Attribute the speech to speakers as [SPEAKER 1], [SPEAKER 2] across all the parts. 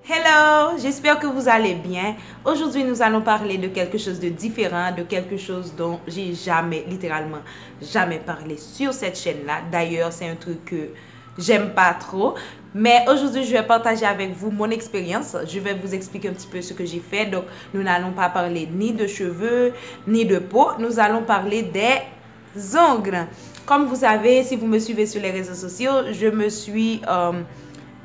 [SPEAKER 1] Hello, j'espère que vous allez bien. Aujourd'hui, nous allons parler de quelque chose de différent, de quelque chose dont j'ai jamais, littéralement, jamais parlé sur cette chaîne-là. D'ailleurs, c'est un truc que j'aime pas trop. Mais aujourd'hui, je vais partager avec vous mon expérience. Je vais vous expliquer un petit peu ce que j'ai fait. Donc, nous n'allons pas parler ni de cheveux, ni de peau. Nous allons parler des ongles. Comme vous savez, si vous me suivez sur les réseaux sociaux, je me suis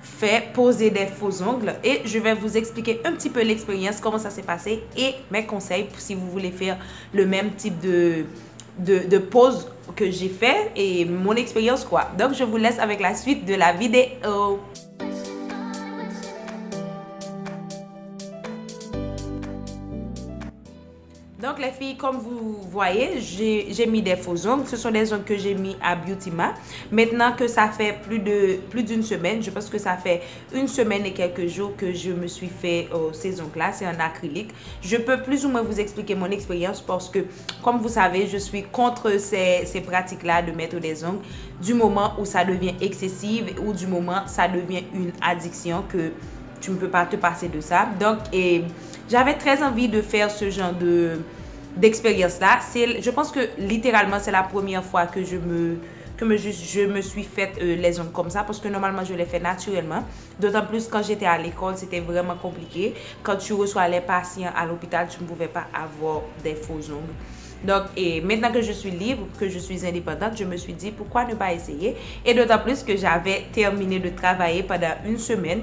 [SPEAKER 1] fait poser des faux ongles et je vais vous expliquer un petit peu l'expérience, comment ça s'est passé et mes conseils si vous voulez faire le même type de pose que j'ai fait et mon expérience quoi. Donc je vous laisse avec la suite de la vidéo. Donc les filles, comme vous voyez, j'ai mis des faux ongles. Ce sont des ongles que j'ai mis à Beautyma. Maintenant que ça fait plus d'une semaine, je pense que ça fait une semaine et quelques jours que je me suis fait ces ongles-là. C'est en acrylique. Je peux plus ou moins vous expliquer mon expérience parce que, comme vous savez, je suis contre ces pratiques-là de mettre des ongles du moment où ça devient excessif ou du moment où ça devient une addiction que tu ne peux pas te passer de ça. Donc, j'avais très envie de faire ce genre d'expérience là. Je pense que littéralement c'est la première fois que je me suis fait les ongles comme ça parce que normalement je les fais naturellement. D'autant plus quand j'étais à l'école, c'était vraiment compliqué. Quand tu reçois les patients à l'hôpital, tu ne pouvais pas avoir des faux ongles. Donc, maintenant que je suis libre, que je suis indépendante, je me suis dit pourquoi ne pas essayer. Et d'autant plus que j'avais terminé de travailler pendant une semaine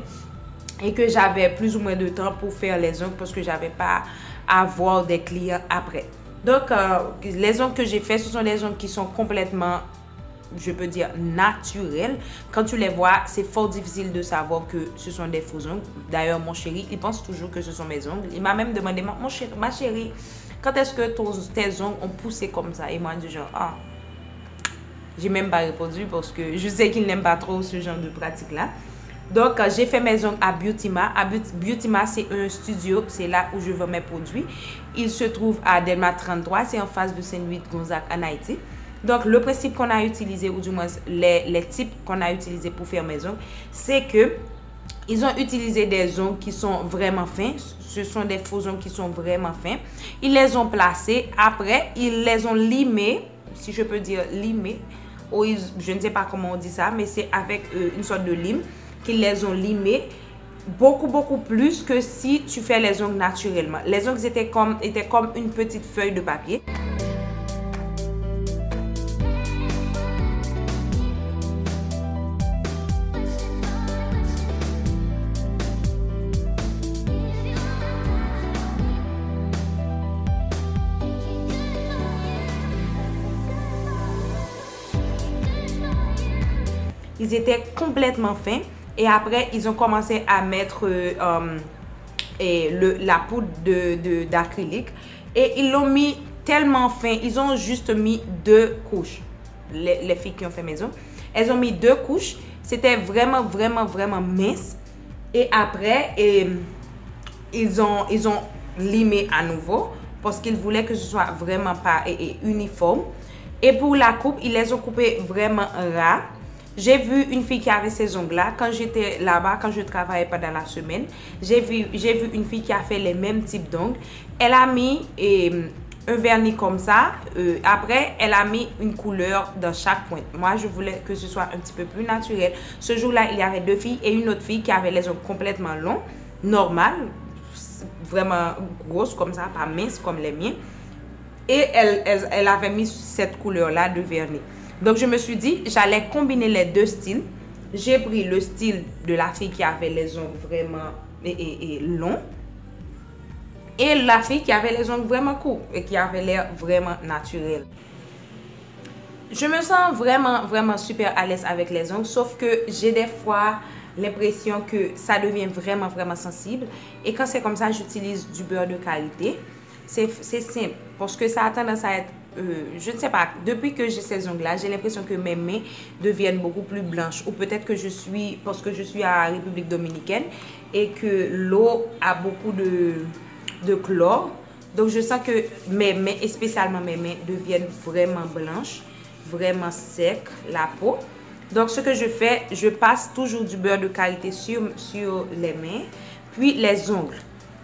[SPEAKER 1] et que j'avais plus ou moins de temps pour faire les ongles parce que j'avais pas à avoir des clients après. Donc, les ongles que j'ai fait, ce sont des ongles qui sont complètement, je peux dire, naturels. Quand tu les vois, c'est fort difficile de savoir que ce sont des faux ongles. D'ailleurs, mon chéri, il pense toujours que ce sont mes ongles. Il m'a même demandé, ma chérie, quand est-ce que tes ongles ont poussé comme ça? Et moi, je dis genre, ah, j'ai même pas répondu parce que je sais qu'il n'aime pas trop ce genre de pratique-là. Donc, j'ai fait mes ongles à Beautyma. Beautyma, c'est un studio. C'est là où je vends mes produits. Il se trouve à Delma 33. C'est en face de Saint-Louis-de-Gonzague en Haïti. Donc, le principe qu'on a utilisé, ou du moins les types qu'on a utilisés pour faire mes ongles, c'est que ils ont utilisé des ongles qui sont vraiment fins. Ce sont des faux ongles qui sont vraiment fins. Ils les ont placés. Après, ils les ont limés, si je peux dire limés. Ou je ne sais pas comment on dit ça, mais c'est avec une sorte de lime qu'ils les ont limés beaucoup plus que si tu fais les ongles naturellement. Les ongles étaient comme une petite feuille de papier. Ils étaient complètement fins. Et après, ils ont commencé à mettre la poudre d'acrylique. Et ils l'ont mis tellement fin. Ils ont juste mis 2 couches. Les filles qui ont fait mes ongles. Elles ont mis 2 couches. C'était vraiment mince. Et après, ils ont limé à nouveau. Parce qu'ils voulaient que ce soit vraiment pas uniforme. Et pour la coupe, ils les ont coupés vraiment ras. J'ai vu une fille qui avait ces ongles-là. Quand j'étais là-bas, quand je travaillais pendant la semaine, j'ai vu une fille qui a fait les mêmes types d'ongles. Elle a mis un vernis comme ça. Après, elle a mis une couleur dans chaque pointe. Moi, je voulais que ce soit un petit peu plus naturel. Ce jour-là, il y avait 2 filles et une autre fille qui avait les ongles complètement longs, normal, vraiment grosses comme ça, pas minces comme les miens. Et elle avait mis cette couleur-là de vernis. Donc, je me suis dit, j'allais combiner les 2 styles. J'ai pris le style de la fille qui avait les ongles vraiment longs. Et la fille qui avait les ongles vraiment courts et qui avait l'air vraiment naturel. Je me sens vraiment super à l'aise avec les ongles. Sauf que j'ai des fois l'impression que ça devient vraiment sensible. Et quand c'est comme ça, j'utilise du beurre de qualité. C'est simple parce que ça a tendance à être je ne sais pas, depuis que j'ai ces ongles là, j'ai l'impression que mes mains deviennent beaucoup plus blanches. Ou peut-être que parce que je suis à République Dominicaine et que l'eau a beaucoup de chlore. Donc je sens que mes mains, et spécialement mes mains, deviennent vraiment blanches, vraiment sec, la peau. Donc ce que je fais, je passe toujours du beurre de qualité sur les mains. puis les ongles.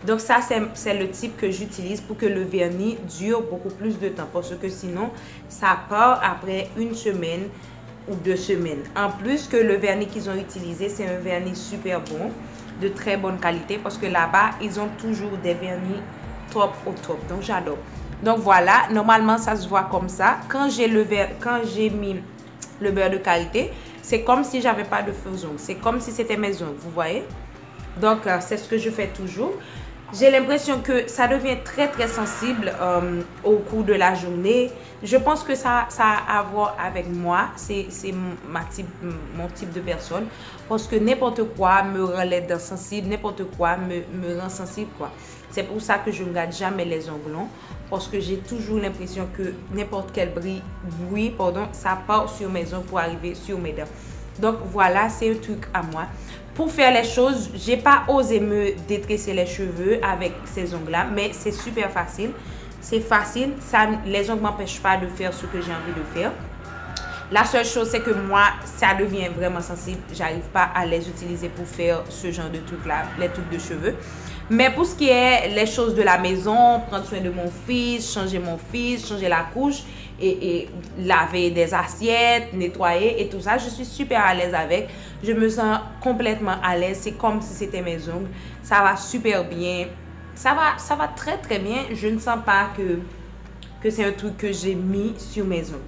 [SPEAKER 1] Donc ça, c'est le type que j'utilise pour que le vernis dure beaucoup plus de temps. Parce que sinon, ça part après une semaine ou 2 semaines. En plus que le vernis qu'ils ont utilisé, c'est un vernis super bon, de très bonne qualité. Parce que là-bas, ils ont toujours des vernis top au top. Donc j'adore. Donc voilà, normalement, ça se voit comme ça. Quand j'ai mis le beurre de karité, c'est comme si j'avais pas de faux ongles. C'est comme si c'était mes ongles, vous voyez? Donc, c'est ce que je fais toujours. J'ai l'impression que ça devient très très sensible au cours de la journée. Je pense que ça a à voir avec moi. C'est mon type de personne. Parce que n'importe quoi me rend les dents sensibles. N'importe quoi me rend sensible, quoi. C'est pour ça que je ne garde jamais les ongles longs. Parce que j'ai toujours l'impression que n'importe quel bruit, ça part sur mes ongles pour arriver sur mes dents. Donc voilà, c'est un truc à moi. Pour faire les choses, j'ai pas osé me détresser les cheveux avec ces ongles-là, mais c'est super facile. C'est facile, les ongles m'empêchent pas de faire ce que j'ai envie de faire. La seule chose, c'est que moi, ça devient vraiment sensible. J'arrive pas à les utiliser pour faire ce genre de trucs-là, les trucs de cheveux. Mais pour ce qui est les choses de la maison, prendre soin de mon fils, changer la couche et laver des assiettes, nettoyer et tout ça, je suis super à l'aise avec. Je me sens complètement à l'aise. C'est comme si c'était mes ongles. Ça va super bien. Ça va très très bien. Je ne sens pas que c'est un truc que j'ai mis sur mes ongles.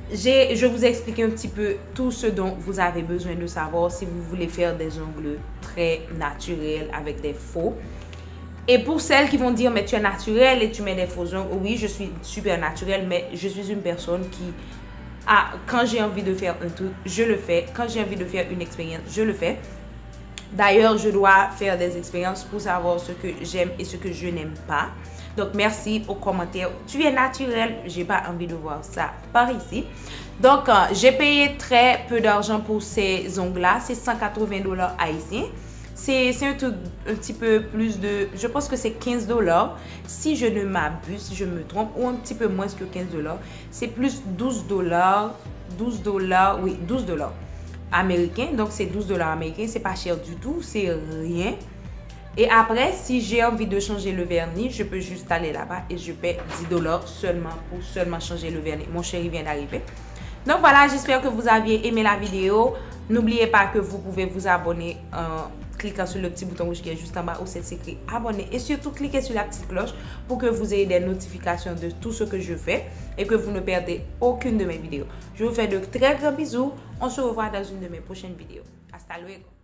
[SPEAKER 1] Je vous ai expliqué un petit peu tout ce dont vous avez besoin de savoir si vous voulez faire des ongles très naturels avec des faux. Et pour celles qui vont dire, mais tu es naturel et tu mets des faux ongles, oui, je suis super naturelle, mais je suis une personne qui, quand j'ai envie de faire un truc, je le fais. Quand j'ai envie de faire une expérience, je le fais. D'ailleurs, je dois faire des expériences pour savoir ce que j'aime et ce que je n'aime pas. Donc, merci aux commentaires. Tu es naturel. J'ai pas envie de voir ça par ici. Donc, j'ai payé très peu d'argent pour ces ongles-là. C'est 180 $ haïtiens. C'est un truc un petit peu plus de... Je pense que c'est 15 $. Si je ne m'abuse, si je me trompe, ou un petit peu moins que 15 $. C'est plus 12 $. 12 $, oui, 12 $ américains. Donc, c'est 12 $ américains. C'est pas cher du tout. C'est rien. Et après, si j'ai envie de changer le vernis, je peux juste aller là-bas et je paie 10 $ seulement pour changer le vernis. Mon chéri vient d'arriver. Donc voilà, j'espère que vous aviez aimé la vidéo. N'oubliez pas que vous pouvez vous abonner en cliquant sur le petit bouton rouge qui est juste en bas où c'est écrit abonner. Et surtout, cliquez sur la petite cloche pour que vous ayez des notifications de tout ce que je fais et que vous ne perdez aucune de mes vidéos. Je vous fais de très grands bisous. On se revoit dans une de mes prochaines vidéos. Hasta luego.